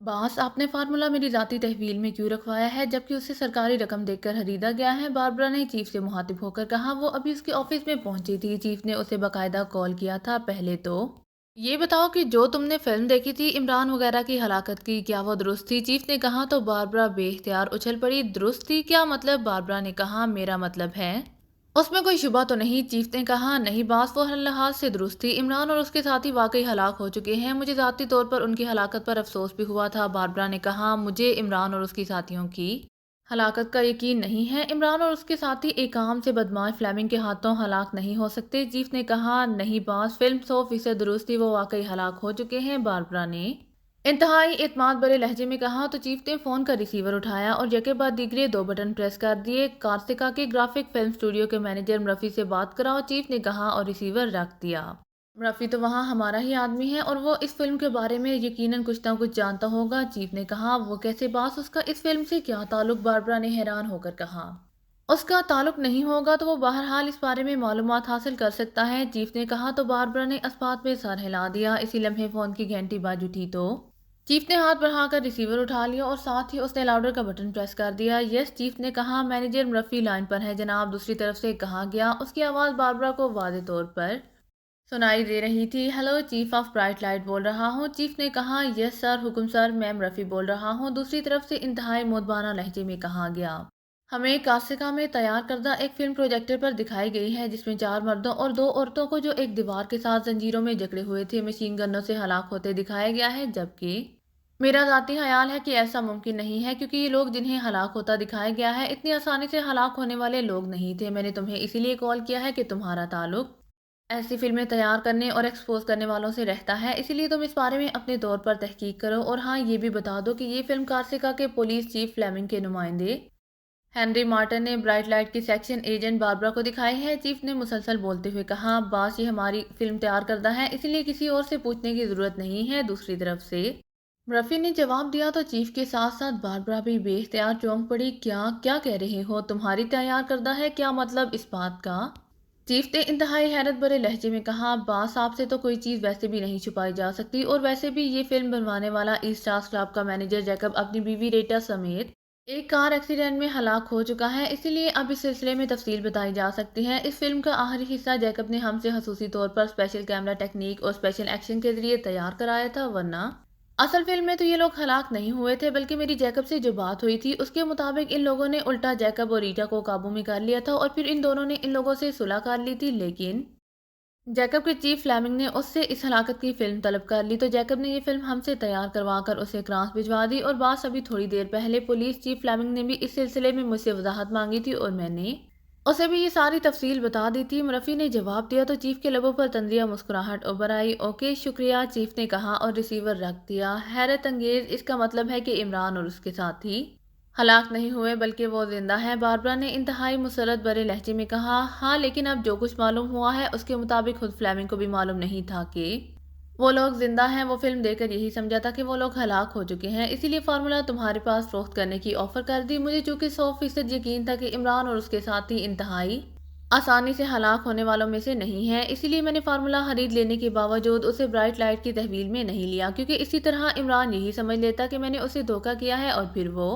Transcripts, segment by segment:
बास आपने फार्मूला मेरी ذاتی तहवील में क्यों रखवाया है जबकि उसे सरकारी रकम देकर खरीदा गया है? बारबरा ने चीफ से मुखातिब होकर कहा। वो अभी उसके ऑफिस में पहुंची थी। चीफ ने उसे बाकायदा कॉल किया था। पहले तो ये बताओ कि जो तुमने फिल्म देखी थी इमरान वगैरह की हलाकत की, क्या वो दुरुस्त थी? चीफ ने कहा तो बारबरा बेख्तियार उछल पड़ी। दुरुस्त थी क्या मतलब? बारबरा ने कहा मेरा मतलब है उसमें कोई शुबा तो नहीं। चीफ ने कहा नहीं बास, वो हर लिहाज से दुरुस्त थी। इमरान और उसके साथी वाकई हलाक हो चुके हैं। मुझे ज़ाती तौर पर उनकी हलाकत पर अफसोस भी हुआ था। बारबरा ने कहा मुझे इमरान और उसके साथियों की हलाकत का यकीन नहीं है। इमरान और उसके साथी एक आम से बदमाश फ्लेमिंग के हाथों हलाक नहीं हो सकते। चीफ ने कहा नहीं बास, फिल्म 100% दुरुस्त थी, वो वाकई हलाक हो चुके हैं। बारबरा ने इंतहाई एतमाद भरे लहजे में कहा तो चीफ ने फोन का रिसीवर उठाया और यके बाद दीगरे दो बटन प्रेस कर दिए। कार्तिका के ग्राफिक फिल्म स्टूडियो के मैनेजर मरफी से बात कराओ, चीफ ने कहा और रिसीवर रख दिया। मरफी तो वहाँ हमारा ही आदमी है और वो इस फिल्म के बारे में यकीनन कुछ ना कुछ जानता होगा। चीफ ने कहा वो कैसे बास, उसका इस फिल्म से क्या ताल्लुक? बारबरा ने हैरान होकर कहा उसका ताल्लुक नहीं होगा तो वो बहरहाल इस बारे में मालूमात हासिल कर सकता है। चीफ ने कहा तो बारबरा ने अस्पात में सर हिला दिया। इसी लम्हे फोन की घंटी बाज उठी तो चीफ ने हाथ बढ़ाकर रिसीवर उठा लिया और साथ ही उसने लाउडर का बटन प्रेस कर दिया। यस, चीफ ने कहा मैनेजर मरफी लाइन पर है जनाब। दूसरी तरफ से कहा गया। उसकी आवाज़ बारबरा को वादे तौर पर सुनाई दे रही थी। Hello, chief of bright light बोल रहा हूँ। चीफ ने कहा यस सर, हुक्म सर, मैं मरफी बोल रहा हूँ। दूसरी तरफ से इंतहाई मोदबाना लहजे में कहा गया हमें कासिका में तैयार करदा एक फिल्म प्रोजेक्टर पर दिखाई गई है जिसमें 4 मर्दों और 2 औरतों को जो एक दीवार के साथ जंजीरों में जकड़े हुए थे मशीन गनों से हलाक होते दिखाया गया है। जबकि मेरा ज़ाती ख्याल है कि ऐसा मुमकिन नहीं है क्योंकि ये लोग जिन्हें हलाक होता दिखाया गया है इतनी आसानी से हलाक होने वाले लोग नहीं थे। मैंने तुम्हें इसीलिए कॉल किया है कि तुम्हारा ताल्लुक ऐसी फिल्में तैयार करने और एक्सपोज करने वालों से रहता है, इसीलिए तुम इस बारे में अपने तौर पर तहकीक करो। और हाँ, ये भी बता दो कि ये फिल्म कार्सिका के पुलिस चीफ फ्लेमिंग के नुमाइंदे हेनरी मार्टिन ने ब्राइट लाइट की सेक्शन एजेंट बारबरा को दिखाई है। चीफ ने मुसलसल बोलते हुए कहा बास, ये हमारी फिल्म तैयार करता है इसीलिए किसी और से पूछने की ज़रूरत नहीं है। दूसरी तरफ से रफ़ी ने जवाब दिया तो चीफ के साथ साथ बारबरा भी बेख्तियार चौंक पड़ी। क्या क्या कह रहे हो? तुम्हारी तैयार करदा है? क्या मतलब इस बात का? चीफ ने इंतहाई हैरत भरे लहजे में कहा बास, आपसे तो कोई चीज़ वैसे भी नहीं छुपाई जा सकती और वैसे भी ये फिल्म बनवाने वाला ईस्ट स्टार्स क्लब का मैनेजर जैकब अपनी बीवी रेटा समेत एक कार एक्सीडेंट में हलाक हो चुका है। इसीलिए अब इस सिलसिले में तफसील बताई जा सकती है। इस फिल्म का आखिरी हिस्सा जैकब ने हमसे खसूसी तौर पर स्पेशल कैमरा टेक्निक और स्पेशल एक्शन के जरिए तैयार कराया था, वरना असल फिल्म में तो ये लोग हलाक नहीं हुए थे बल्कि मेरी जैकब से जो बात हुई थी उसके मुताबिक इन लोगों ने उल्टा जैकब और रीटा को काबू में कर लिया था और फिर इन दोनों ने इन लोगों से सुलह कर ली थी। लेकिन जैकब के चीफ फ्लेमिंग ने उससे इस हलाकत की फिल्म तलब कर ली तो जैकब ने ये फिल्म हमसे तैयार करवा कर उसे फ्रांस भिजवा दी। और बात अभी थोड़ी देर पहले पुलिस चीफ फ्लेमिंग ने भी इस सिलसिले में मुझसे वजाहत मांगी थी और मैंने उसे भी ये सारी तफसील बता दी थी। रफ़ी ने जवाब दिया तो चीफ के लबों पर तंद्रिया मुस्कुराहट उभर आई। ओके शुक्रिया, चीफ ने कहा और रिसीवर रख दिया। हैरत अंगेज, इसका मतलब है कि इमरान और उसके साथी हलाक नहीं हुए बल्कि वो जिंदा है। बारबरा ने इंतहाई मुसरत भरे लहजे में कहा हाँ, लेकिन अब जो कुछ मालूम हुआ है उसके मुताबिक खुद फ्लेमिंग को भी मालूम नहीं था कि वो लोग जिंदा हैं। वो फिल्म देखकर यही समझा था कि वो लोग हलाक हो चुके हैं, इसीलिए फार्मूला तुम्हारे पास फरोख्त करने की ऑफर कर दी। मुझे चूंकि 100% यकीन था कि इमरान और उसके साथी इंतहाई आसानी से हलाक होने वालों में से नहीं है, इसीलिए मैंने फार्मूला खरीद लेने के बावजूद उसे ब्राइट लाइट की तहवील में नहीं लिया क्योंकि इसी तरह इमरान यही समझ लेता कि मैंने उसे धोखा किया है और फिर वो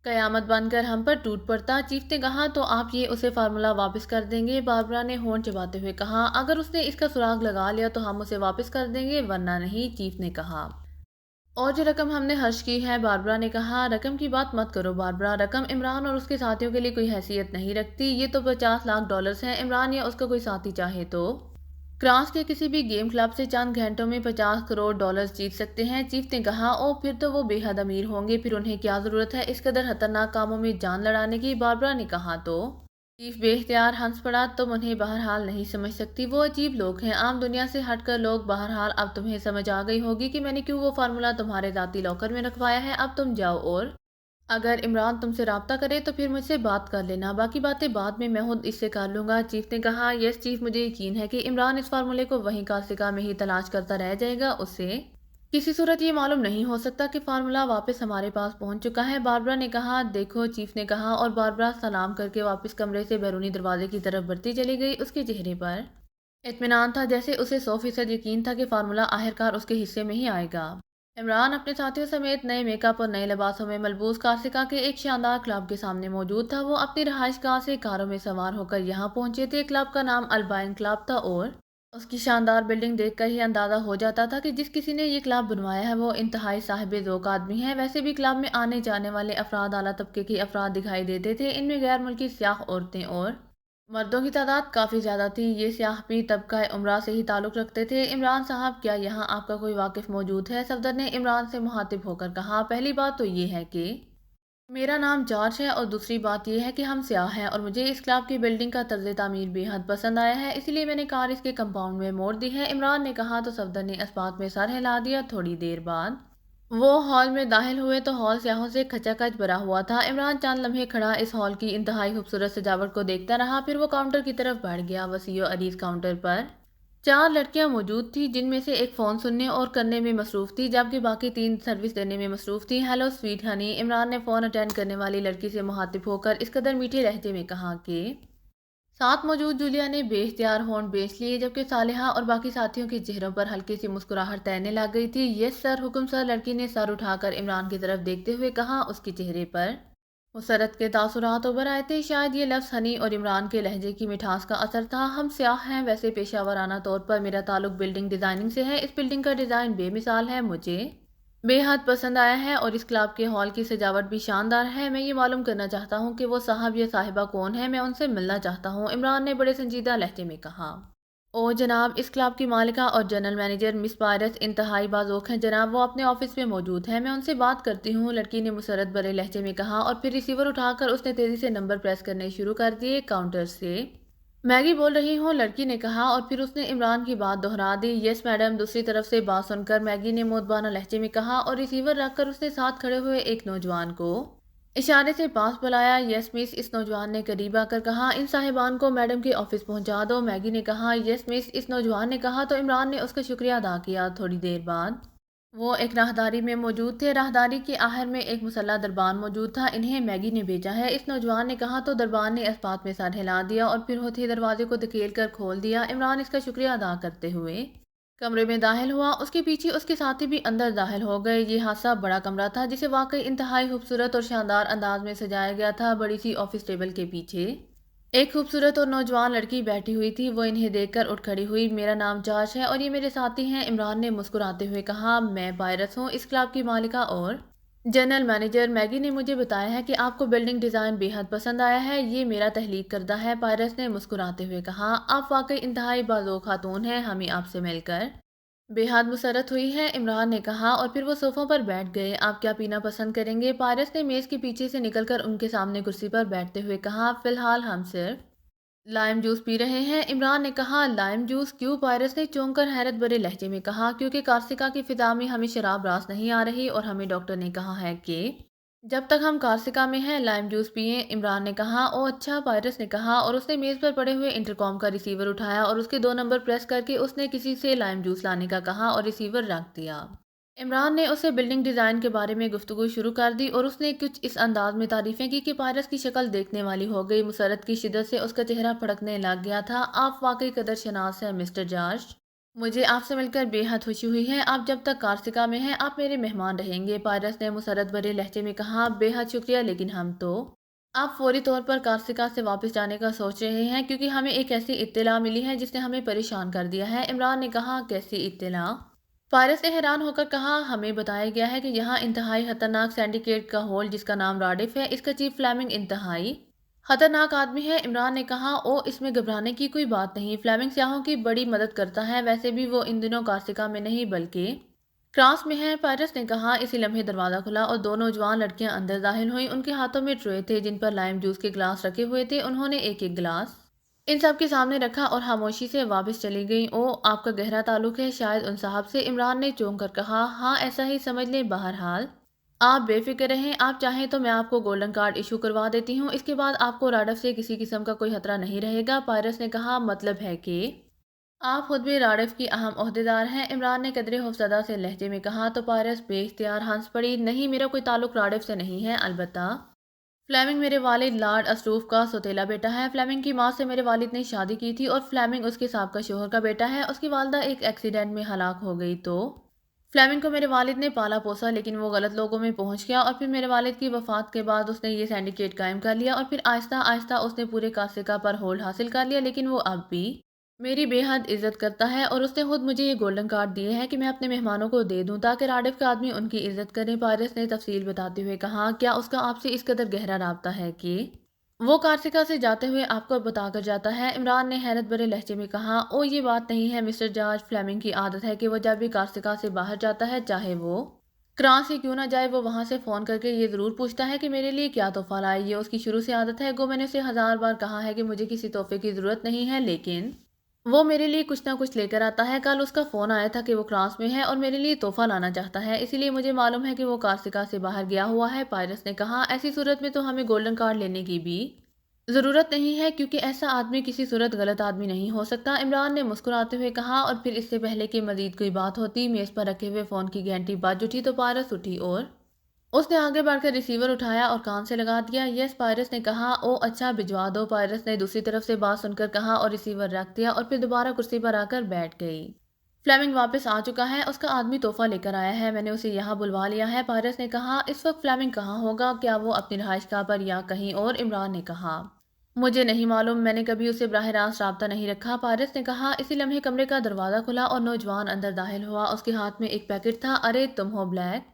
कयामत बनकर हम पर टूट पड़ता। चीफ ने कहा तो आप ये उसे फार्मूला वापस कर देंगे? बारबरा ने होंठ चबाते हुए कहा अगर उसने इसका सुराग लगा लिया तो हम उसे वापस कर देंगे, वरना नहीं। चीफ ने कहा और जो रकम हमने खर्च की है? बारबरा ने कहा रकम की बात मत करो बारबरा, रकम इमरान और उसके साथियों के लिए कोई हैसियत नहीं रखती। ये तो 50 लाख डॉलर्स हैं। इमरान या उसका कोई साथी चाहे तो फ्रांस के किसी भी गेम क्लब से चंद घंटों में 50 करोड़ डॉलर्स जीत सकते हैं। चीफ ने कहा ओ फिर तो वो बेहद अमीर होंगे, फिर उन्हें क्या जरूरत है इस कदर खतरनाक कामों में जान लड़ाने की? बारबरा ने कहा तो चीफ बेख्तियार हंस पड़ा। तुम उन्हें बहरहाल नहीं समझ सकती, वो अजीब लोग हैं, आम दुनिया से हटकर लोग। बहरहाल अब तुम्हें समझ आ गई होगी कि मैंने क्यों वो फार्मूला तुम्हारे जाती लॉकर में रखवाया है। अब तुम जाओ और अगर इमरान तुमसे राब्ता करे तो फिर मुझसे बात कर लेना, बाकी बातें बाद में मैं खुद इससे कर लूँगा। चीफ ने कहा यस चीफ, मुझे यकीन है कि इमरान इस फार्मूले को वहीं कासिका में ही तलाश करता रह जाएगा। उससे किसी सूरत ये मालूम नहीं हो सकता कि फार्मूला वापस हमारे पास पहुंच चुका है। बारबरा ने कहा देखो, चीफ ने कहा और बारबरा सलाम करके वापस कमरे से बैरूनी दरवाजे की तरफ बढ़ती चली गई। उसके चेहरे पर इत्मीनान था, जैसे उसे 100% यकीन था कि फार्मूला आखिरकार उसके हिस्से में ही आएगा। इमरान अपने साथियों समेत नए मेकअप और नए लिबासों में मलबूस कार्सिका के एक शानदार क्लब के सामने मौजूद था। वो अपनी रहायशगाह से कारों में सवार होकर यहाँ पहुंचे थे। क्लब का नाम अल्बाइन क्लब था और उसकी शानदार बिल्डिंग देखकर ही अंदाजा हो जाता था कि जिस किसी ने ये क्लब बनवाया है वो इंतहाई साहिब ज़ौक़ आदमी है। वैसे भी क्लब में आने जाने वाले अफराद आला तबके के अफराद दिखाई देते थे। इनमें गैर मुल्की सियाह औरतें और मर्दों की तादाद काफ़ी ज़्यादा थी। ये सियाह भी तबका उम्रा से ही ताल्लुक़ रखते थे। इमरान साहब, क्या यहाँ आपका कोई वाकिफ़ मौजूद है? सफदर ने इमरान से मुखातिब होकर कहा, पहली बात तो ये है कि मेरा नाम जॉर्ज है और दूसरी बात यह है कि हम सियाह हैं और मुझे इस क्लब की बिल्डिंग का तर्ज तामीर बेहद पसंद आया है, इसलिए मैंने कार इसके कंपाउंड में मोड़ दी है। इमरान ने कहा तो सफदर ने इस बात में सर हिला दिया। थोड़ी देर बाद वो हॉल में दाखिल हुए तो हॉल स्याहों से खचाखच भरा हुआ था। इमरान चंद लम्हे खड़ा इस हॉल की इंतहाई खूबसूरत सजावट को देखता रहा, फिर वो काउंटर की तरफ बढ़ गया। वसी और अरीज काउंटर पर चार लड़कियां मौजूद थी, जिनमें से एक फ़ोन सुनने और करने में मसरूफ़ थी, जबकि बाकी तीन सर्विस देने में मसरूफ़ थी। हेलो स्वीट हनी, इमरान ने फ़ोन अटेंड करने वाली लड़की से मुखातिब होकर इस कदर मीठे लहजे में कहा कि साथ मौजूद जूलिया ने बेख्तियार होंठ बेच लिए, जबकि सालिहा और बाकी साथियों के चेहरों पर हल्की सी मुस्कुराहट तैरने लग गई थी। यस सर, हुक्म सर, लड़की ने सर उठाकर इमरान की तरफ देखते हुए कहा। उसके चेहरे पर मुसरत के तासुरात उभर आए थे। शायद ये लफ्ज़ हनी और इमरान के लहजे की मिठास का असर था। हम स्याह हैं, वैसे पेशावराना तौर पर मेरा ताल्लुक बिल्डिंग डिज़ाइनिंग से है। इस बिल्डिंग का डिज़ाइन बेमिसाल है, मुझे बेहद पसंद आया है और इस क्लब के हॉल की सजावट भी शानदार है। मैं ये मालूम करना चाहता हूँ कि वो साहब या साहिबा कौन है, मैं उनसे मिलना चाहता हूँ, इमरान ने बड़े संजीदा लहजे में कहा। ओ जनाब, इस क्लब की मालिका और जनरल मैनेजर मिस पायरस इंतहाई बाज़ौक़ हैं जनाब, वो अपने ऑफिस में मौजूद हैं, मैं उनसे बात करती हूँ, लड़की ने मुसरत भरे लहजे में कहा और फिर रिसीवर उठाकर उसने तेज़ी से नंबर प्रेस करने शुरू कर दिए। काउंटर से मैगी बोल रही हूँ, लड़की ने कहा और फिर उसने इमरान की बात दोहरा दी। यस मैडम, दूसरी तरफ से बात सुनकर मैगी ने मोदबाना लहजे में कहा और रिसीवर रखकर उसने साथ खड़े हुए एक नौजवान को इशारे से पास बुलाया। यस मिस, इस नौजवान ने करीब आकर कहा, इन साहिबान को मैडम के ऑफिस पहुंचा दो। मैगी ने कहा। यस मिस, इस नौजवान ने कहा तो इमरान ने उसका शुक्रिया अदा किया। थोड़ी देर बाद वो एक राहदारी में मौजूद थे। राहदारी के आखिर में एक मुसल्ला दरबान मौजूद था। इन्हें मैगी ने भेजा है, इस नौजवान ने कहा तो दरबान ने इस बात में सर हिला दिया और फिर होते ही दरवाजे को धकेल कर खोल दिया। इमरान इसका शुक्रिया अदा करते हुए कमरे में दाखिल हुआ। उसके पीछे उसके साथी भी अंदर दाखिल हो गए। ये हादसा बड़ा कमरा था, जिसे वाकई इंतहाई खूबसूरत और शानदार अंदाज में सजाया गया था। बड़ी सी ऑफिस टेबल के पीछे एक खूबसूरत और नौजवान लड़की बैठी हुई थी। वो इन्हें देखकर उठ खड़ी हुई। मेरा नाम जॉर्ज है और ये मेरे साथी हैं, इमरान ने मुस्कुराते हुए कहा। मैं पायरस हूँ, इस क्लब की मालिका और जनरल मैनेजर। मैगी ने मुझे बताया है कि आपको बिल्डिंग डिज़ाइन बेहद पसंद आया है, ये मेरा तहलीक करदा है, पायरस ने मुस्कुराते हुए कहा। आप वाकई इंतहाई बाज़ौक़ खातून हैं, हमें आपसे मिलकर बेहद मुसरत हुई है, इमरान ने कहा और फिर वो सोफ़ों पर बैठ गए। आप क्या पीना पसंद करेंगे? पारस ने मेज़ के पीछे से निकलकर उनके सामने कुर्सी पर बैठते हुए कहा। फ़िलहाल हम सिर्फ लाइम जूस पी रहे हैं, इमरान ने कहा। लाइम जूस क्यों? पायरस ने चौंक कर हैरत भरे लहजे में कहा। क्योंकि कार्सिका की फ़िज़ा में हमें शराब रास नहीं आ रही और हमें डॉक्टर ने कहा है कि जब तक हम कार्सिका में हैं लाइम जूस पिए, इमरान ने कहा। ओ अच्छा, पायरस ने कहा और उसने मेज़ पर पड़े हुए इंटरकॉम का रिसीवर उठाया और उसके 2 नंबर प्रेस करके उसने किसी से लाइम जूस लाने का कहा और रिसीवर रख दिया। इमरान ने उससे बिल्डिंग डिज़ाइन के बारे में गुफ्तगू शुरू कर दी और उसने कुछ इस अंदाज में तारीफ़ें की कि पायरस की शक्ल देखने वाली हो गई। मुसरत की शिद्दत से उसका चेहरा फड़कने लग गया था। आप वाकई कदर शनास हैं मिस्टर जॉर्ज, मुझे आपसे मिलकर बेहद खुशी हुई है। आप जब तक कार्सिका में हैं आप मेरे मेहमान रहेंगे, पायरस ने मुसरत भरे लहजे में कहा। बेहद शुक्रिया, लेकिन हम तो आप फौरी तौर पर कार्सिका से वापस जाने का सोच रहे हैं क्योंकि हमें एक ऐसी इत्तला मिली है जिसने हमें परेशान कर दिया है, इमरान ने कहा। कैसी इत्तला? फारिस ने हैरान होकर कहा। हमें बताया गया है कि यहाँ इंतहाई खतरनाक सिंडिकेट का होल जिसका नाम राडिफ है, इसका चीफ फ्लेमिंग इंतहाई खतरनाक आदमी है, इमरान ने कहा। ओ, इसमें घबराने की कोई बात नहीं, फ्लेमिंग सियाहों की बड़ी मदद करता है, वैसे भी वो इन दिनों कार्सिका में नहीं बल्कि क्रास में है, पायरस ने कहा। इसी लम्हे दरवाज़ा खुला और 2 नौजवान लड़कियां अंदर दाखिल हुई। उनके हाथों में ट्रे थे जिन पर लाइम जूस के गिलास रखे हुए थे। उन्होंने एक एक गिलास इन सब के सामने रखा और खामोशी से वापस चली गई। ओ, आपका गहरा ताल्लुक है शायद उन साहब से, इमरान ने चौंक कर कहा। हाँ, ऐसा ही समझ लें। बहरहाल आप बेफिक्र रहें, आप चाहें तो मैं आपको गोल्डन कार्ड इशू करवा देती हूँ, इसके बाद आपको राडफ से किसी किस्म का कोई खतरा नहीं रहेगा, पायरस ने कहा। मतलब है कि आप खुद भी राडफ की अहम ओहदेदार हैं, इमरान ने कदरे खौफजदा से लहजे में कहा। तो पायरस बेख्तियार हंस पड़ी। नहीं, मेरा कोई ताल्लुक राडफ से नहीं है, अलबत्ता फ्लेमिंग मेरे वालिद लॉर्ड असरूफ का सौतेला बेटा है। फ्लेमिंग की माँ से मेरे वालिद ने शादी की थी और फ्लेमिंग उसके साबका शोहर का बेटा है। उसकी वालदा एक एक्सीडेंट में हलाक हो गई। तो फ्लेमिंग को मेरे वालिद ने पाला पोसा, लेकिन वो गलत लोगों में पहुंच गया और फिर मेरे वालिद की वफात के बाद उसने ये सिंडिकेट कायम कर लिया और फिर आहिस्ता आहिस्ता उसने पूरे कासिका पर होल्ड हासिल कर लिया। लेकिन वो अब भी मेरी बेहद इज्जत करता है और उसने खुद मुझे ये गोल्डन कार्ड दिए हैं कि मैं अपने मेहमानों को दे दूं ताकि राडिफ का आदमी उनकी इज्जत करें। पायरस ने तफसील बताते हुए कहा, क्या उसका आपसे इस कदर गहरा राब्ता है कि वो कार्सिका से जाते हुए आपको बताकर जाता है? इमरान ने हैरत भरे लहजे में कहा, ओ ये बात नहीं है मिस्टर जॉर्ज। फ्लेमिंग की आदत है कि वो जब भी कार्सिका से बाहर जाता है, चाहे वो क्रां से क्यों ना जाए, वो वहां से फोन करके ये जरूर पूछता है कि मेरे लिए क्या तोहफा लाए। ये उसकी शुरू से आदत है। गो मैंने उसे 1000 बार कहा है कि मुझे किसी तोहफे की जरूरत नहीं है, लेकिन वो मेरे लिए कुछ ना कुछ लेकर आता है। कल उसका फोन आया था कि वो क्रास में है और मेरे लिए तोहफा लाना चाहता है, इसीलिए मुझे मालूम है कि वो कार्सिका से बाहर गया हुआ है। पायरस ने कहा, ऐसी सूरत में तो हमें गोल्डन कार्ड लेने की भी जरूरत नहीं है, क्योंकि ऐसा आदमी किसी सूरत गलत आदमी नहीं हो सकता। इमरान ने मुस्कुराते हुए कहा, और फिर इससे पहले कि मजीद कोई बात होती, मेज पर रखे हुए फोन की घंटी बज उठी तो पायरस उठी और उसने आगे बढ़कर रिसीवर उठाया और कान से लगा दिया। यस, पायरस ने कहा। ओ अच्छा, भिजवा दो, पायरस ने दूसरी तरफ से बात सुनकर कहा और रिसीवर रख दिया और फिर दोबारा कुर्सी पर आकर बैठ गई। फ्लेमिंग वापस आ चुका है, उसका आदमी तोहफा लेकर आया है, मैंने उसे यहाँ बुलवा लिया है। पायरस ने कहा, इस वक्त फ्लेमिंग कहाँ होगा? क्या वो अपनी रहायशगाह पर या कहीं और? इमरान ने कहा, मुझे नहीं मालूम, मैंने कभी उसे बराह रास्त राब्ता नहीं रखा। पारस ने कहा। इसी लम्हे कमरे का दरवाजा खुला और नौजवान अंदर दाखिल हुआ। उसके हाथ में एक पैकेट था। अरे तुम हो ब्लैक,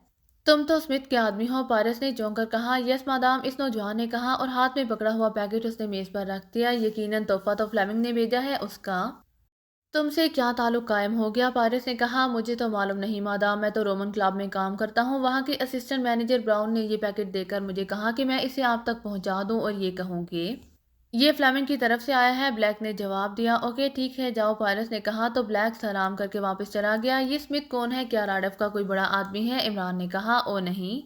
तुम तो स्मिथ के आदमी हो? पारस ने चौंक कर कहा। यस मादाम, इस नौजवान ने कहा और हाथ में पकड़ा हुआ पैकेट उसने मेज पर रख दिया। यकीनन तोहफा तो फ्लेमिंग ने भेजा है, उसका तुमसे क्या ताल्लुक कायम हो गया? पारस ने कहा, मुझे तो मालूम नहीं मादाम, मैं तो रोमन क्लब में काम करता हूँ। वहाँ के असिस्टेंट मैनेजर ब्राउन ने ये पैकेट देकर मुझे कहा कि मैं इसे आप तक पहुँचा दूँ और ये कहूँ कि ये फ्लेमिंग की तरफ से आया है। ब्लैक ने जवाब दिया। ओके ठीक है, जाओ, पायरस ने कहा तो ब्लैक सलाम करके वापस चला गया। ये स्मिथ कौन है? क्या राडफ का कोई बड़ा आदमी है? इमरान ने कहा। ओ नहीं,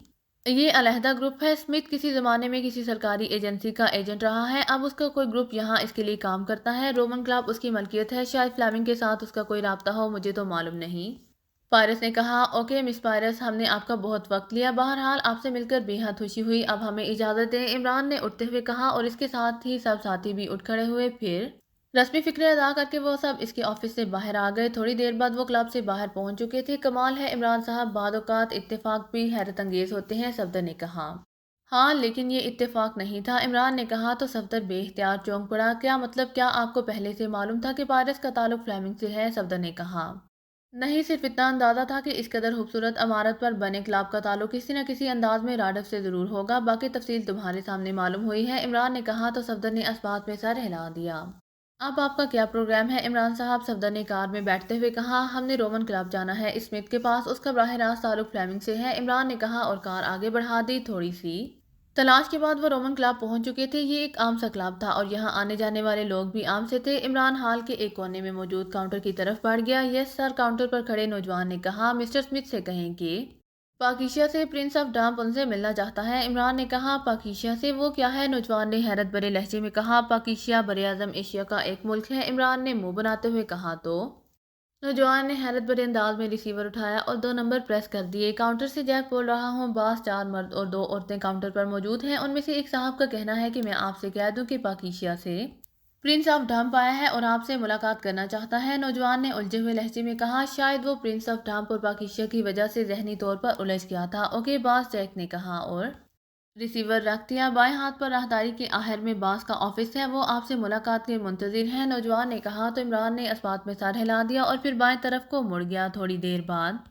ये अलहदा ग्रुप है। स्मिथ किसी जमाने में किसी सरकारी एजेंसी का एजेंट रहा है, अब उसका कोई ग्रुप यहाँ इसके लिए काम करता है। रोमन क्लब उसकी मलकियत है, शायद फ्लेमिंग के साथ उसका कोई राब्ता हो, मुझे तो मालूम नहीं। पायरस ने कहा। ओके मिस पायरस, हमने आपका बहुत वक्त लिया, बहरहाल आपसे मिलकर बेहद खुशी हुई, अब हमें इजाज़त दें, इमरान ने उठते हुए कहा और इसके साथ ही सब साथी भी उठ खड़े हुए। फिर रस्मी फिक्र अदा करके वो सब इसके ऑफिस से बाहर आ गए। थोड़ी देर बाद वो क्लब से बाहर पहुंच चुके थे। कमाल है इमरान साहब, बाद औक़ात इत्तेफाक भी हैरत अंगेज होते हैं, सफदर ने कहा। हाँ लेकिन ये इत्तेफाक नहीं था, इमरान ने कहा तो सफदर बेख्तियार चौंक पड़ा। क्या मतलब? क्या आपको पहले से मालूम था कि पारस का ताल्लुक फ्लेमिंग से है? सफदर ने कहा। नहीं, सिर्फ इतना अंदाजा था कि इस कदर खूबसूरत इमारत पर बने क्लब का ताल्लुक किसी न किसी अंदाज में राडफ से जरूर होगा, बाकी तफसील तुम्हारे सामने मालूम हुई है, इमरान ने कहा तो सफदर ने इस्बात में सर हिला दिया। अब आपका क्या प्रोग्राम है इमरान साहब? सफदर ने कार में बैठते हुए कहा। हमने रोमन क्लब जाना है स्मिथ के पास, उसका बराह रास्त ताल्लुक फ्लेमिंग से है, इमरान ने कहा और कार आगे बढ़ा दी। थोड़ी सी तलाश के बाद वो रोमन क्लब पहुंच चुके थे। ये एक आम सा क्लब था और यहाँ आने जाने वाले लोग भी आम से थे। इमरान हाल के एक कोने में मौजूद काउंटर की तरफ बढ़ गया। यस सर, काउंटर पर खड़े नौजवान ने कहा। मिस्टर स्मिथ से कहें कि पाकिशिया से प्रिंस ऑफ डम्प उनसे मिलना चाहता है। इमरान ने कहा। पाकिशिया से? वो क्या है? नौजवान ने हैरत भरे लहजे में कहा। पाकिशिया बरे-आज़म एशिया का एक मुल्क है, इमरान ने मुंह बनाते हुए कहा। तो नौजवान ने हैरत भरे अंदाज में रिसीवर उठाया और 2 नंबर प्रेस कर दिए। काउंटर से जैक बोल रहा हूँ बास, 4 मर्द और 2 औरतें काउंटर पर मौजूद हैं, उनमें से एक साहब का कहना है कि मैं आपसे कह दूं कि पाकिशिया से प्रिंस ऑफ डम्प आया है और आपसे मुलाकात करना चाहता है। नौजवान ने उलझे हुए लहजे में कहा। शायद वो प्रिंस ऑफ डम्प और पाकिशिया की वजह से जहनी तौर पर उलझ गया था। ओके बास, जैक ने कहा और रिसीवर रख दिया। बाएं हाथ पर राहदारी के आखिर में बास का ऑफिस है, वो आपसे मुलाकात के मुंतजिर हैं, नौजवान ने कहा तो इमरान ने इस्बात में सर हिला दिया और फिर बाएं तरफ को मुड़ गया। थोड़ी देर बाद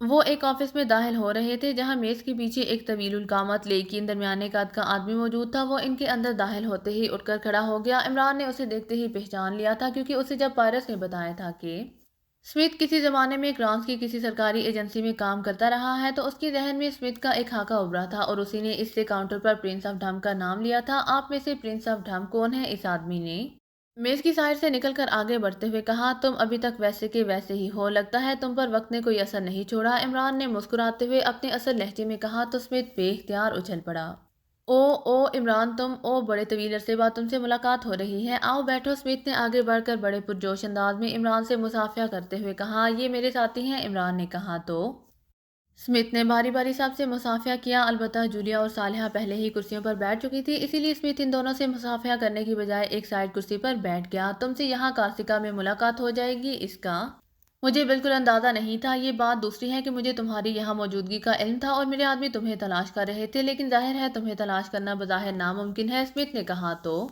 वो एक ऑफिस में दाखिल हो रहे थे जहां मेज के पीछे एक तवीलुल कामत लेकिन दरमियाने कद का आदमी मौजूद था। वो इनके अंदर दाखिल होते ही उठकर खड़ा हो गया। इमरान ने उसे देखते ही पहचान लिया था, क्योंकि उसे जब पायरस ने बताया था कि स्मिथ किसी ज़माने में फ्रांस की किसी सरकारी एजेंसी में काम करता रहा है, तो उसके जहन में स्मिथ का एक खाका उभरा था और उसी ने इससे काउंटर पर प्रिंस ऑफ ढम का नाम लिया था। आप में से प्रिंस ऑफ ढम कौन है? इस आदमी ने मेज की साइड से निकलकर आगे बढ़ते हुए कहा। तुम अभी तक वैसे के वैसे ही हो, लगता है तुम पर वक्त ने कोई असर नहीं छोड़ा। इमरान ने मुस्कुराते हुए अपने असल लहजे में कहा तो स्मिथ बेख्तियार उछल पड़ा। ओ इमरान, तुम? ओ बड़े तवील अरसे बाद तुमसे मुलाकात हो रही है, आओ बैठो। स्मिथ ने आगे बढ़कर बड़े पुरजोश अंदाज में इमरान से मुसाफिया करते हुए कहा। ये मेरे साथी हैं, इमरान ने कहा तो स्मिथ ने बारी बारी सबसे मुसाफिया किया। अलबत्ता जूलिया और सालिहा पहले ही कुर्सियों पर बैठ चुकी थी, इसीलिए स्मिथ इन दोनों से मुसाफिया करने की बजाय एक साइड कुर्सी पर बैठ गया। तुमसे यहाँ कार्सिका में मुलाकात हो जाएगी, इसका مجھے بالکل اندازہ نہیں تھا۔ یہ بات دوسری ہے کہ مجھے تمہاری یہاں موجودگی کا علم تھا اور میرے آدمی تمہیں تلاش کر رہے تھے، لیکن ظاہر ہے تمہیں تلاش کرنا بظاہر ناممکن ہے، اسمتھ نے کہا۔ تو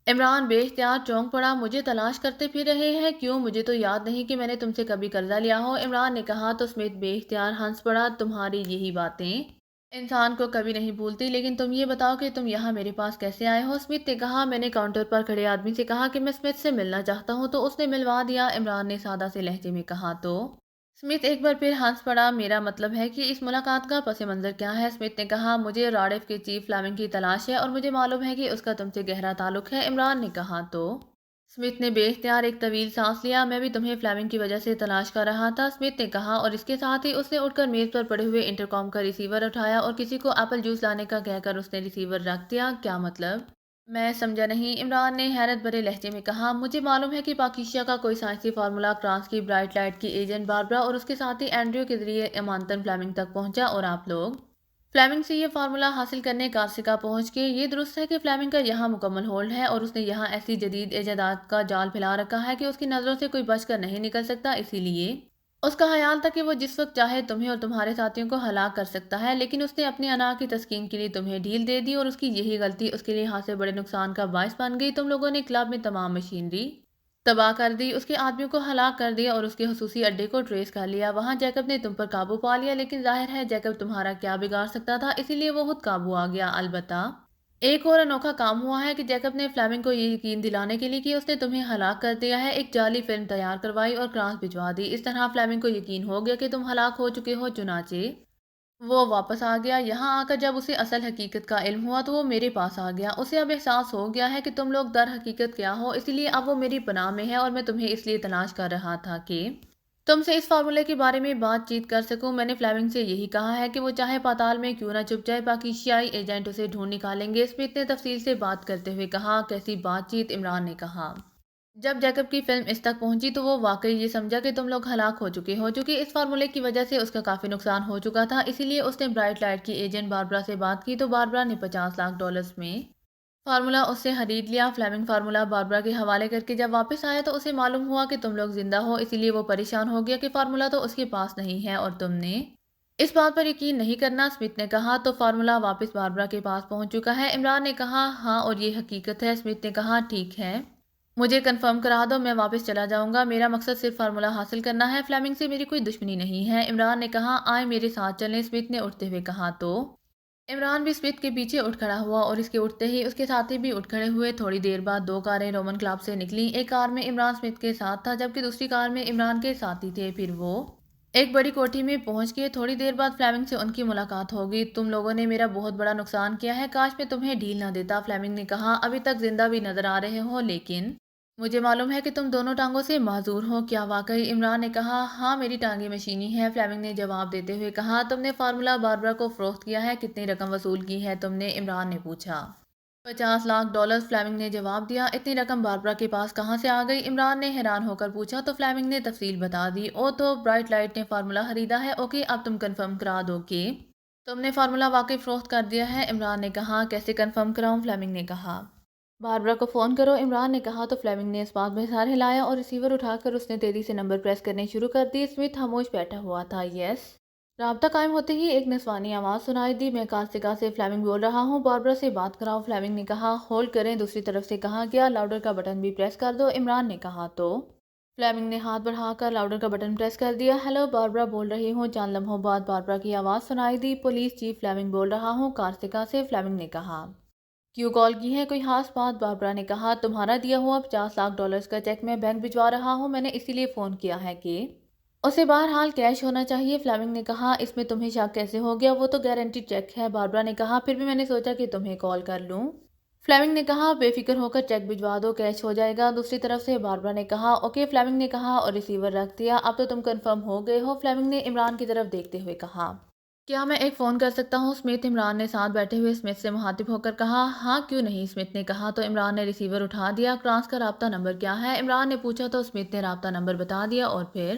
عمران بے اختیار چونک پڑا۔ مجھے تلاش کرتے پھر رہے ہیں؟ کیوں؟ مجھے تو یاد نہیں کہ میں نے تم سے کبھی قرضہ لیا ہو، عمران نے کہا۔ تو اسمتھ بے اختیار ہنس پڑا۔ تمہاری یہی باتیں انسان کو کبھی نہیں بھولتی، لیکن تم یہ بتاؤ کہ تم یہاں میرے پاس کیسے آئے ہو؟ اسمتھ نے کہا۔ میں نے کاؤنٹر پر کھڑے آدمی سے کہا کہ میں اسمتھ سے ملنا چاہتا ہوں، تو اس نے ملوا دیا، عمران نے سادہ سے لہجے میں کہا۔ تو اسمتھ ایک بار پھر ہنس پڑا۔ میرا مطلب ہے کہ اس ملاقات کا پس منظر کیا ہے؟ اسمتھ نے کہا۔ مجھے راڈف کے چیف فلیمنگ کی تلاش ہے اور مجھے معلوم ہے کہ اس کا تم سے گہرا تعلق ہے، عمران نے کہا۔ تو اسمتھ نے بے اختیار ایک طویل سانس لیا۔ میں بھی تمہیں فلیمنگ کی وجہ سے تلاش کر رہا تھا، اسمتھ نے کہا، اور اس کے ساتھ ہی اس نے اٹھ کر میز پر پڑے ہوئے انٹرکام کا ریسیور اٹھایا اور کسی کو ایپل جوس لانے کا کہہ کر اس نے ریسیور رکھ دیا۔ کیا مطلب؟ میں سمجھا نہیں، عمران نے حیرت بھرے لہجے میں کہا۔ مجھے معلوم ہے کہ پاکیشیا کا کوئی سائنسی فارمولا کرانس کی برائٹ لائٹ کی ایجنٹ باربرا اور اس کے ساتھی اینڈریو کے ذریعے امانتاً فلیمنگ تک پہنچا، اور آپ لوگ فلیمنگ سے یہ فارمولا حاصل کرنے کارسیکا پہنچ گئے۔ یہ درست ہے کہ فلیمنگ کا یہاں مکمل ہولڈ ہے اور اس نے یہاں ایسی جدید ایجادات کا جال پھیلا رکھا ہے کہ اس کی نظروں سے کوئی بچ کر نہیں نکل سکتا، اسی لیے اس کا خیال تھا کہ وہ جس وقت چاہے تمہیں اور تمہارے ساتھیوں کو ہلاک کر سکتا ہے، لیکن اس نے اپنی انا کی تسکین کے لیے تمہیں ڈھیل دے دی، اور اس کی یہی غلطی اس کے لیے ہاتھ سے بڑے نقصان کا باعث بن گئی۔ تم لوگوں نے کلب میں تمام مشینری تباہ کر دی، اس کے آدمیوں کو ہلاک کر دیا اور اس کے خصوصی اڈے کو ٹریس کر لیا۔ وہاں جیکب نے تم پر قابو پا لیا، لیکن ظاہر ہے جیکب تمہارا کیا بگاڑ سکتا تھا، اسی لیے وہ خود قابو آ گیا۔ البتہ ایک اور انوکھا کام ہوا ہے کہ جیکب نے فلیمنگ کو یہ یقین دلانے کے لیے کہ اس نے تمہیں ہلاک کر دیا ہے، ایک جعلی فلم تیار کروائی اور کرانس بھجوا دی۔ اس طرح فلیمنگ کو یقین ہو گیا کہ تم ہلاک ہو چکے ہو، چنانچہ وہ واپس آ گیا۔ یہاں آ کر جب اسے اصل حقیقت کا علم ہوا تو وہ میرے پاس آ گیا۔ اسے اب احساس ہو گیا ہے کہ تم لوگ در حقیقت کیا ہو، اسی لیے اب وہ میری پناہ میں ہے، اور میں تمہیں اس لیے تلاش کر رہا تھا کہ تم سے اس فارمولے کے بارے میں بات چیت کر سکوں۔ میں نے فلیمنگ سے یہی کہا ہے کہ وہ چاہے پاتال میں کیوں نہ چھپ جائے، پاکیشیائی ایجنٹ اسے ڈھونڈ نکالیں گے، اسمتھ نے تفصیل سے بات کرتے ہوئے کہا۔ کیسی بات چیت؟ عمران نے کہا۔ جب جیکب کی فلم اس تک پہنچی تو وہ واقعی یہ سمجھا کہ تم لوگ ہلاک ہو چکے ہو، چونکہ اس فارمولے کی وجہ سے اس کا کافی نقصان ہو چکا تھا، اسی لیے اس نے برائٹ لائٹ کی ایجنٹ باربرا سے بات کی، تو باربرا نے $50 لاکھ میں فارمولا اس سے خرید لیا۔ فلیمنگ فارمولا باربرا کے حوالے کر کے جب واپس آیا تو اسے معلوم ہوا کہ تم لوگ زندہ ہو، اسی لیے وہ پریشان ہو گیا کہ فارمولا تو اس کے پاس نہیں ہے اور تم نے اس بات پر یقین نہیں کرنا، اسمتھ نے کہا۔ تو فارمولا واپس باربرا کے پاس پہنچ چکا ہے، عمران نے کہا۔ ہاں، اور یہ حقیقت ہے، اسمتھ نے کہا۔ ٹھیک ہے، مجھے کنفرم کرا دو، میں واپس چلا جاؤں گا، میرا مقصد صرف فارمولا حاصل کرنا ہے، فلیمنگ سے میری کوئی دشمنی نہیں ہے، عمران نے کہا۔ آئیں میرے ساتھ چلیں، اسمتھ نے اٹھتے ہوئے کہا۔ تو عمران بھی اسمتھ کے پیچھے اٹھ کھڑا ہوا اور اس کے اٹھتے ہی اس کے ساتھی بھی اٹھ کھڑے ہوئے۔ تھوڑی دیر بعد دو کاریں رومن کلب سے نکلیں، ایک کار میں عمران اسمتھ کے ساتھ تھا جبکہ دوسری کار میں عمران کے ساتھی تھے۔ پھر وہ ایک بڑی کوٹھی میں پہنچ گئے۔ تھوڑی دیر بعد فلیمنگ سے ان کی ملاقات ہوگی۔ تم لوگوں نے میرا بہت بڑا نقصان کیا ہے، کاش میں تمہیں ڈھیل نہ دیتا، فلیمنگ نے کہا۔ ابھی تک زندہ بھی نظر آ رہے ہو، لیکن مجھے معلوم ہے کہ تم دونوں ٹانگوں سے معذور ہو، کیا واقعی؟ عمران نے کہا۔ ہاں، میری ٹانگیں مشینی ہیں، فلیمنگ نے جواب دیتے ہوئے کہا۔ تم نے فارمولا باربرا کو فروخت کیا ہے، کتنی رقم وصول کی ہے تم نے؟ عمران نے پوچھا۔ $50 لاکھ، فلیمنگ نے جواب دیا۔ اتنی رقم باربرا کے پاس کہاں سے آ گئی؟ عمران نے حیران ہو کر پوچھا۔ تو فلیمنگ نے تفصیل بتا دی۔ او، تو برائٹ لائٹ نے فارمولا خریدا ہے، اوکے، اب تم کنفرم کرا دو کہ تم نے فارمولا واقعی فروخت کر دیا ہے، عمران نے کہا۔ کیسے کنفرم کراؤں؟ فلیمنگ نے کہا۔ باربرا کو فون کرو، عمران نے کہا۔ تو فلیمنگ نے اس بات میں سر ہلایا اور ریسیور اٹھا کر اس نے تیزی سے نمبر پریس کرنے شروع کر دی۔ اسمتھ خاموش بیٹھا ہوا تھا۔ یس، رابطہ قائم ہوتے ہی ایک نسوانی آواز سنائی دی۔ میں کارسیکا سے فلیمنگ بول رہا ہوں، باربرا سے بات کراؤ، فلیمنگ نے کہا۔ ہولڈ کریں، دوسری طرف سے کہا گیا۔ لاؤڈر کا بٹن بھی پریس کر دو، عمران نے کہا۔ تو فلیمنگ نے ہاتھ بڑھا کر لاؤڈر کا بٹن پریس کر دیا۔ ہیلو، باربرا بول رہی ہوں، چند لمحوں بعد باربرا کی آواز سنائی دی۔ پولیس چیف فلیمنگ بول رہا ہوں، کارسیکا سے، فلیمنگ نے کہا۔ کیوں کال کی ہے؟ کوئی خاص بات؟ باربرا نے کہا۔ تمہارا دیا ہوا $50 لاکھ کا چیک میں بینک بھجوا رہا ہوں، میں نے اسی لیے فون کیا ہے کہ اسے بہرحال کیش ہونا چاہیے، فلیمنگ نے کہا۔ اس میں تمہیں شک کیسے ہو گیا؟ وہ تو گارنٹی چیک ہے، باربرا نے کہا۔ پھر بھی میں نے سوچا کہ تمہیں کال کر لوں، فلیمنگ نے کہا۔ بے فکر ہو کر چیک بھجوا دو، کیش ہو جائے گا، دوسری طرف سے باربرا نے کہا۔ اوکے، فلیمنگ نے کہا اور ریسیور رکھ دیا۔ اب تو تم کنفرم ہو گئے ہو، فلیمنگ نے عمران کی طرف دیکھتے ہوئے کہا۔ کیا میں ایک فون کر سکتا ہوں؟ اسمتھ، عمران نے ساتھ بیٹھے ہوئے اسمتھ سے مخاطب ہو کر کہا۔ ہاں، کیوں نہیں، اسمتھ نے کہا۔ تو عمران نے ریسیور اٹھا دیا۔ کرانس کا رابطہ نمبر کیا ہے؟ عمران نے پوچھا۔ تو اسمتھ نے رابطہ نمبر بتا دیا اور پھر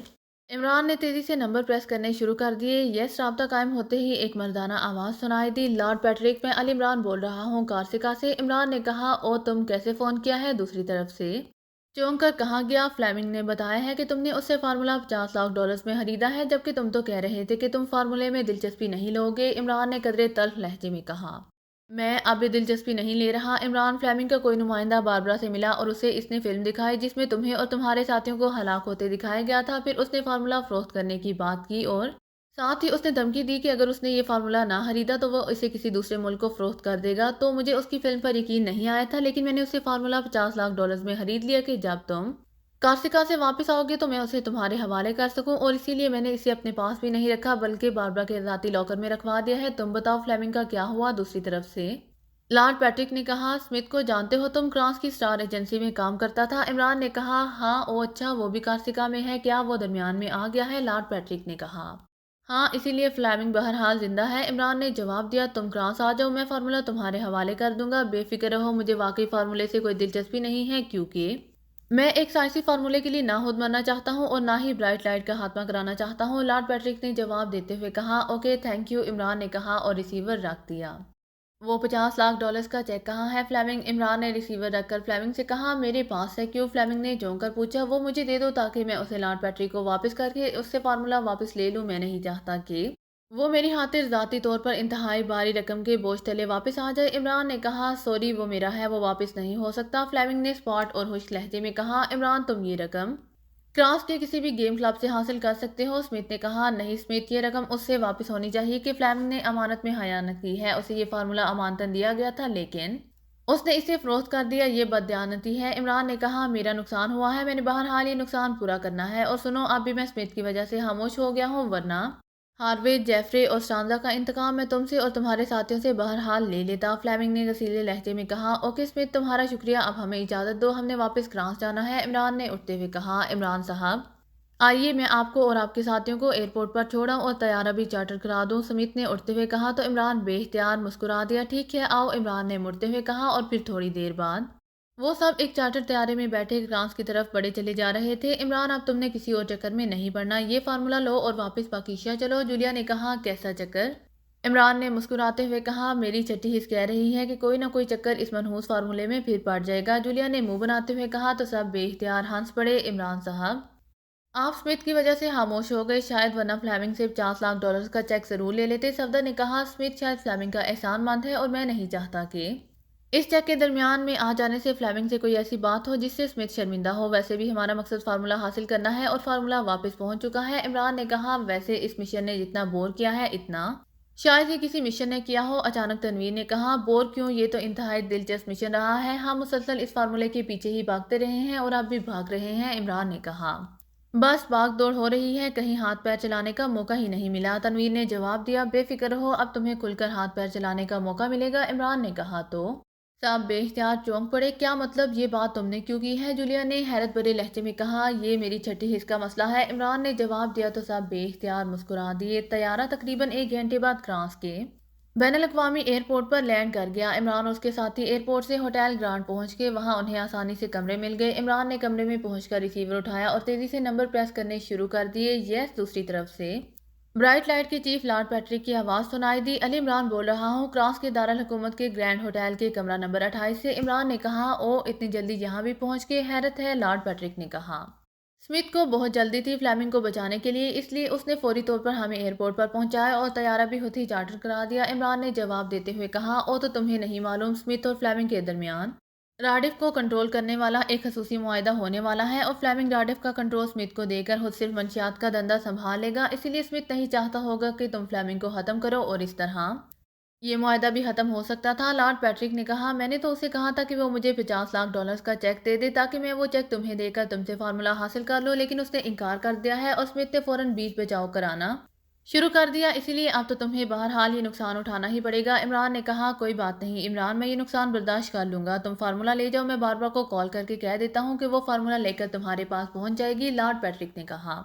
عمران نے تیزی سے نمبر پریس کرنے شروع کر دیے۔ یس، رابطہ قائم ہوتے ہی ایک مردانہ آواز سنائی دی۔ لارڈ پیٹرک، میں علی عمران بول رہا ہوں، کارسیکا سے، عمران نے کہا۔ او، تم کیسے فون کیا ہے؟ دوسری طرف سے چونک کر کہا گیا، فلیمنگ نے بتایا ہے کہ تم نے اس سے فارمولا $50 میں خریدا ہے، جبکہ تم تو کہہ رہے تھے کہ تم فارمولے میں دلچسپی نہیں لوگے۔ عمران نے قدرے تلخ لہجے میں کہا، میں اب یہ دلچسپی نہیں لے رہا۔ عمران، فلیمنگ کا کوئی نمائندہ باربرا سے ملا اور اسے اس نے فلم دکھائی جس میں تمہیں اور تمہارے ساتھیوں کو ہلاک ہوتے دکھایا گیا تھا۔ پھر اس نے فارمولا فروخت کرنے کی بات کی اور ساتھ ہی اس نے دھمکی دی کہ اگر اس نے یہ فارمولا نہ خریدا تو وہ اسے کسی دوسرے ملک کو فروخت کر دے گا۔ تو مجھے اس کی فلم پر یقین نہیں آیا تھا، لیکن میں نے اسے فارمولا $50 میں خرید لیا کہ جب تم کارسیکا سے واپس آؤ گے تو میں اسے تمہارے حوالے کر سکوں، اور اسی لیے میں نے اسے اپنے پاس بھی نہیں رکھا بلکہ باربرا کے ذاتی لاکر میں رکھوا دیا ہے۔ تم بتاؤ فلیمنگ کا کیا ہوا؟ دوسری طرف سے لارڈ پیٹرک نے کہا، اسمتھ کو جانتے ہو تم؟ کرانس کی اسٹار ایجنسی میں کام کرتا تھا۔ عمران نے کہا، ہاں۔ او اچھا، وہ بھی کارسیکا میں ہے کیا؟ وہ درمیان میں آ گیا ہے؟ لارڈ پیٹرک نے کہا، ہاں، اسی لیے فلیمنگ بہرحال زندہ ہے۔ عمران نے جواب دیا، تم کرانس آ جاؤ، میں فارمولا تمہارے حوالے کر دوں گا۔ بے فکر رہو، مجھے واقعی فارمولے سے کوئی دلچسپی نہیں ہے، کیونکہ میں ایک سائنسی فارمولے کے لیے نہ خود مرنا چاہتا ہوں اور نہ ہی برائٹ لائٹ کا خاتمہ کرانا چاہتا ہوں۔ لارڈ پیٹرک نے جواب دیتے ہوئے کہا، اوکے، تھینک یو۔ عمران نے کہا اور ریسیور رکھ دیا۔ وہ $50 لاکھ کا چیک کہاں ہے فلیمنگ؟ عمران نے ریسیور رکھ کر فلیمنگ سے کہا، میرے پاس ہے۔ کیوں؟ فلیمنگ نے چونک کر پوچھا، وہ مجھے دے دو تاکہ میں اسے لارڈ پیٹرک کو واپس کر کے اس سے فارمولا واپس لے لوں۔ میں نہیں چاہتا کہ وہ میری خاطر ذاتی طور پر انتہائی بھاری رقم کے بوجھ تلے واپس آ جائے۔ عمران نے کہا، سوری، وہ میرا ہے، وہ واپس نہیں ہو سکتا۔ فلیمنگ نے اسپاٹ اور خشک لہجے میں کہا، عمران، تم یہ رقم کرانس کے کسی بھی گیم کلب سے حاصل کر سکتے ہو۔ اسمتھ نے کہا، نہیں اسمتھ، یہ رقم اس سے واپس ہونی چاہیے کہ فلیمنگ نے امانت میں خیانت کی ہے۔ اسے یہ فارمولا امانتاً دیا گیا تھا لیکن اس نے اسے فروخت کر دیا، یہ بددیانتی ہے۔ عمران نے کہا، میرا نقصان ہوا ہے، میں نے بہرحال یہ نقصان پورا کرنا ہے۔ اور سنو، اب بھی میں اسمتھ کی وجہ سے خاموش ہو گیا ہوں، ورنہ ہاروے، جیفرے اور سٹانزا کا انتقام میں تم سے اور تمہارے ساتھیوں سے بہرحال لے لیتا۔ فلیمنگ نے رسیلے لہجے میں کہا، اوکے اسمتھ، تمہارا شکریہ، اب ہمیں اجازت دو، ہم نے واپس کرانس جانا ہے۔ عمران نے اٹھتے ہوئے کہا، عمران صاحب، آئیے میں آپ کو اور آپ کے ساتھیوں کو ایئرپورٹ پر چھوڑاؤں اور طیارہ بھی چارٹر کرا دوں۔ اسمتھ نے اٹھتے ہوئے کہا تو عمران بے اختیار مسکرا دیا۔ ٹھیک ہے، آؤ، عمران نے مڑتے ہوئے کہا، اور پھر تھوڑی دیر بعد وہ سب ایک چارٹر طیارے میں بیٹھے کرانس کی طرف بڑھے چلے جا رہے تھے۔ عمران، اب تم نے کسی اور چکر میں نہیں پڑنا، یہ فارمولا لو اور واپس پاکیزا چلو۔ جولیا نے کہا، کیسا چکر؟ عمران نے مسکراتے ہوئے کہا، میری چھٹی حس کہہ رہی ہے کہ کوئی نہ کوئی چکر اس منحوس فارمولے میں پھر پڑ جائے گا۔ جولیا نے منہ بناتے ہوئے کہا، تو سب بے اختیار ہنس پڑے۔ عمران صاحب، آپ اسمتھ کی وجہ سے خاموش ہو گئے، شاید ورنہ فلیمنگ سے $50 لاکھ کا چیک ضرور لے لیتے۔ صفدر نے کہا، اسمتھ شاید فلیمنگ کا احسان مند ہے اور میں نہیں چاہتا کہ اس چیک کے درمیان میں آ جانے سے فلیمنگ سے کوئی ایسی بات ہو جس سے اسمتھ شرمندہ ہو۔ ویسے بھی ہمارا مقصد فارمولا حاصل کرنا ہے اور فارمولا واپس پہنچ چکا ہے۔ عمران نے کہا، ویسے اس مشن نے جتنا بور کیا ہے اتنا شاید ہی کسی مشن نے کیا ہو۔ اچانک تنویر نے کہا، بور کیوں؟ یہ تو انتہائی دلچسپ مشن رہا ہے، ہم مسلسل اس فارمولے کے پیچھے ہی بھاگتے رہے ہیں اور اب بھی بھاگ رہے ہیں۔ عمران نے کہا، بس بھاگ دوڑ ہو رہی ہے، کہیں ہاتھ پیر چلانے کا موقع ہی نہیں ملا۔ تنویر نے جواب دیا، بے فکر رہو، اب تمہیں کھل کر ہاتھ پیر چلانے کا موقع ملے گا۔ عمران نے کہا تو سب بے اختیار چونک پڑے۔ کیا مطلب؟ یہ بات تم نے کیوں کی ہے؟ جولیا نے حیرت بھرے لہجے میں کہا، یہ میری چھٹی حس کا مسئلہ ہے۔ عمران نے جواب دیا تو سب بے اختیار مسکرا دیے۔ طیارہ تقریباً 1 گھنٹے بعد کرانس کے بین الاقوامی ایئرپورٹ پر لینڈ کر گیا۔ عمران اور اس کے ساتھی ایئرپورٹ سے ہوٹل گرانڈ پہنچ گئے، وہاں انہیں آسانی سے کمرے مل گئے۔ عمران نے کمرے میں پہنچ کر ریسیور اٹھایا اور تیزی سے نمبر پریس کرنے شروع کر دیے۔ یس۔ دوسری طرف سے برائٹ لائٹ کے چیف لارڈ پیٹرک کی آواز سنائی دی، علی عمران بول رہا ہوں، کرانس کے دارالحکومت کے گرینڈ ہوٹل کے کمرہ نمبر 28 سے۔ عمران نے کہا، او، اتنی جلدی یہاں بھی پہنچ گئے، حیرت ہے۔ لارڈ پیٹرک نے کہا، اسمتھ کو بہت جلدی تھی فلیمنگ کو بچانے کے لیے، اس لیے اس نے فوری طور پر ہمیں ایئرپورٹ پر پہنچایا اور طیارہ بھی خود ہی چارٹر کرا دیا۔ عمران نے جواب دیتے ہوئے کہا، او، تو تمہیں نہیں معلوم اسمتھ اور فلیمنگ کے درمیان راڈف کو کنٹرول کرنے والا ایک خصوصی معاہدہ ہونے والا ہے اور فلیمنگ راڈف کا کنٹرول اسمتھ کو دے کر خود صرف منشیات کا دھندا سنبھال لے گا، اسی لیے اسمتھ نہیں چاہتا ہوگا کہ تم فلیمنگ کو ختم کرو اور اس طرح یہ معاہدہ بھی ختم ہو سکتا تھا۔ لارڈ پیٹرک نے کہا، میں نے تو اسے کہا تھا کہ وہ مجھے $50 لاکھ کا چیک دے دے تاکہ میں وہ چیک تمہیں دے کر تم سے فارمولا حاصل کر لوں، لیکن اس نے انکار کر دیا ہے۔ اور اسمتھ نے فوراً بیچ بچاؤ کرانا شروع کر دیا، اسی لیے اب تو تمہیں بہرحال یہ نقصان اٹھانا ہی پڑے گا۔ عمران نے کہا، کوئی بات نہیں عمران، میں یہ نقصان برداشت کر لوں گا، تم فارمولا لے جاؤ، میں باربرا کو کال کر کے کہہ دیتا ہوں کہ وہ فارمولا لے کر تمہارے پاس پہنچ جائے گی۔ لارڈ پیٹرک نے کہا،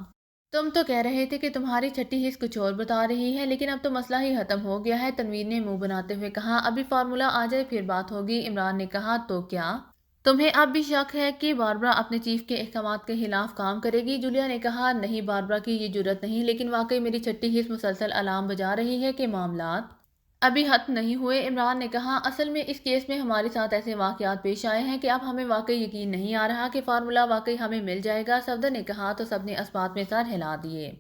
تم تو کہہ رہے تھے کہ تمہاری چھٹی حس کچھ اور بتا رہی ہے، لیکن اب تو مسئلہ ہی ختم ہو گیا ہے۔ تنویر نے منہ بناتے ہوئے کہا، ابھی فارمولا آ جائے پھر بات ہوگی۔ عمران نے کہا، تو کیا تمہیں اب بھی شک ہے کہ باربرا اپنے چیف کے احکامات کے خلاف کام کرے گی؟ جولیا نے کہا، نہیں، باربرا کی یہ جرات نہیں، لیکن واقعی میری چھٹی حس مسلسل الارم بجا رہی ہے کہ معاملات ابھی ختم نہیں ہوئے۔ عمران نے کہا، اصل میں اس کیس میں ہمارے ساتھ ایسے واقعات پیش آئے ہیں کہ اب ہمیں واقعی یقین نہیں آ رہا کہ فارمولا واقعی ہمیں مل جائے گا۔ صفدر نے کہا تو سب نے اسبات میں سر ہلا دیے۔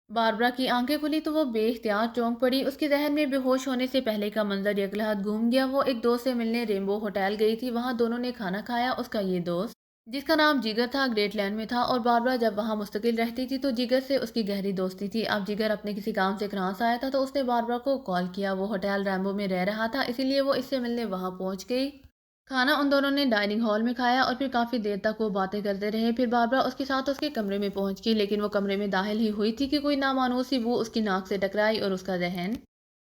باربرا کی آنکھیں کھلی تو وہ بے اختیار چونک پڑی۔ اس کے ذہن میں بے ہوش ہونے سے پہلے کا منظر یک لحظہ گھوم گیا۔ وہ ایک دوست سے ملنے ریمبو ہوٹل گئی تھی، وہاں دونوں نے کھانا کھایا۔ اس کا یہ دوست جس کا نام جگر تھا گریٹ لینڈ میں تھا، اور باربرا جب وہاں مستقل رہتی تھی تو جگر سے اس کی گہری دوستی تھی۔ اب جگر اپنے کسی کام سے فرانس آیا تھا تو اس نے باربرا کو کال کیا۔ وہ ہوٹل ریمبو میں رہ رہا تھا، اسی لیے وہ اس سے ملنے وہاں پہنچ گئی۔ کھانا ان دونوں نے ڈائننگ ہال میں کھایا اور پھر کافی دیر تک وہ باتیں کرتے رہے۔ پھر باربرا اس کے ساتھ اس کے کمرے میں پہنچ گئی، لیکن وہ کمرے میں داخل ہی ہوئی تھی کہ کوئی نامانوس سی بو اس کی ناک سے ٹکرائی اور اس کا ذہن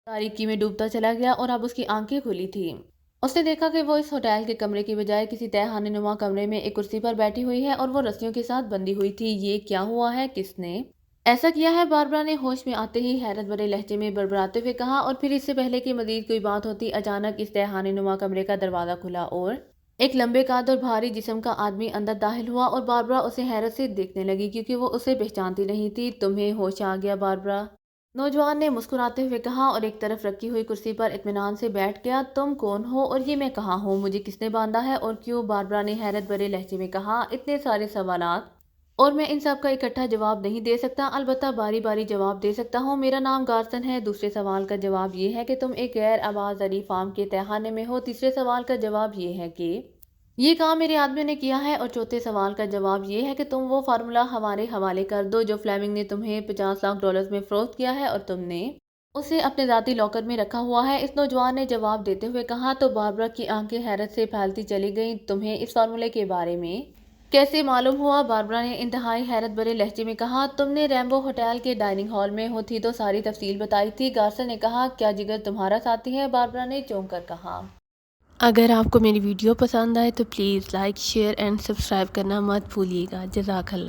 تاریکی میں ڈوبتا چلا گیا اور اب اس کی آنکھیں کھلی تھیں۔ اس نے دیکھا کہ وہ اس ہوٹل کے کمرے کی بجائے کسی تہہ خانے نما کمرے میں ایک کرسی پر بیٹھی ہوئی ہے اور وہ رسیوں کے ساتھ بندھی ہوئی تھی۔ یہ کیا ہوا ہے؟ کس نے ایسا کیا ہے؟ باربرا نے ہوش میں آتے ہی حیرت بھرے لہجے میں بڑبڑاتے ہوئے کہا، اور پھر اس سے پہلے کہ مزید کوئی بات ہوتی اچانک اس تہہ خانے نما کمرے کا دروازہ کھلا اور ایک لمبے قد اور بھاری جسم کا آدمی اندر داخل ہوا، اور باربرا اسے حیرت سے دیکھنے لگی کیونکہ وہ اسے پہچانتی نہیں تھی۔ تمہیں ہوش آ گیا باربرا؟ نوجوان نے مسکراتے ہوئے کہا اور ایک طرف رکھی ہوئی کرسی پر اطمینان سے بیٹھ گیا۔ تم کون ہو اور یہ میں کہاں ہوں؟ مجھے کس نے باندھا ہے اور کیوں؟ باربرا نے حیرت بھرے لہجے میں کہا، اتنے سارے سوالات اور میں ان سب کا اکٹھا جواب نہیں دے سکتا، البتہ باری باری جواب دے سکتا ہوں۔ میرا نام گارسن ہے۔ دوسرے سوال کا جواب یہ ہے کہ تم ایک غیر آبادزری فارم کے تہہ خانے میں ہو۔ تیسرے سوال کا جواب یہ ہے کہ یہ کام میرے آدمیوں نے کیا ہے، اور چوتھے سوال کا جواب یہ ہے کہ تم وہ فارمولا ہمارے حوالے کر دو جو فلیمنگ نے تمہیں $50 لاکھ میں فروخت کیا ہے اور تم نے اسے اپنے ذاتی لاکر میں رکھا ہوا ہے۔ اس نوجوان نے جواب دیتے ہوئے کہا تو باربرا کی آنکھیں حیرت سے پھیلتی چلی گئیں۔ تمہیں اس فارمولے کے بارے میں کیسے معلوم ہوا؟ باربرا نے انتہائی حیرت بھرے لہجے میں کہا، تم نے ریمبو ہوٹل کے ڈائننگ ہال میں ہو تھی تو ساری تفصیل بتائی تھی۔ گارسن نے کہا، کیا جگر تمہارا ساتھی ہے؟ باربرا نے چونک کر کہا۔ اگر آپ کو میری ویڈیو پسند آئے تو please like, share and subscribe کرنا مت بھولیے گا۔ جزاک اللہ۔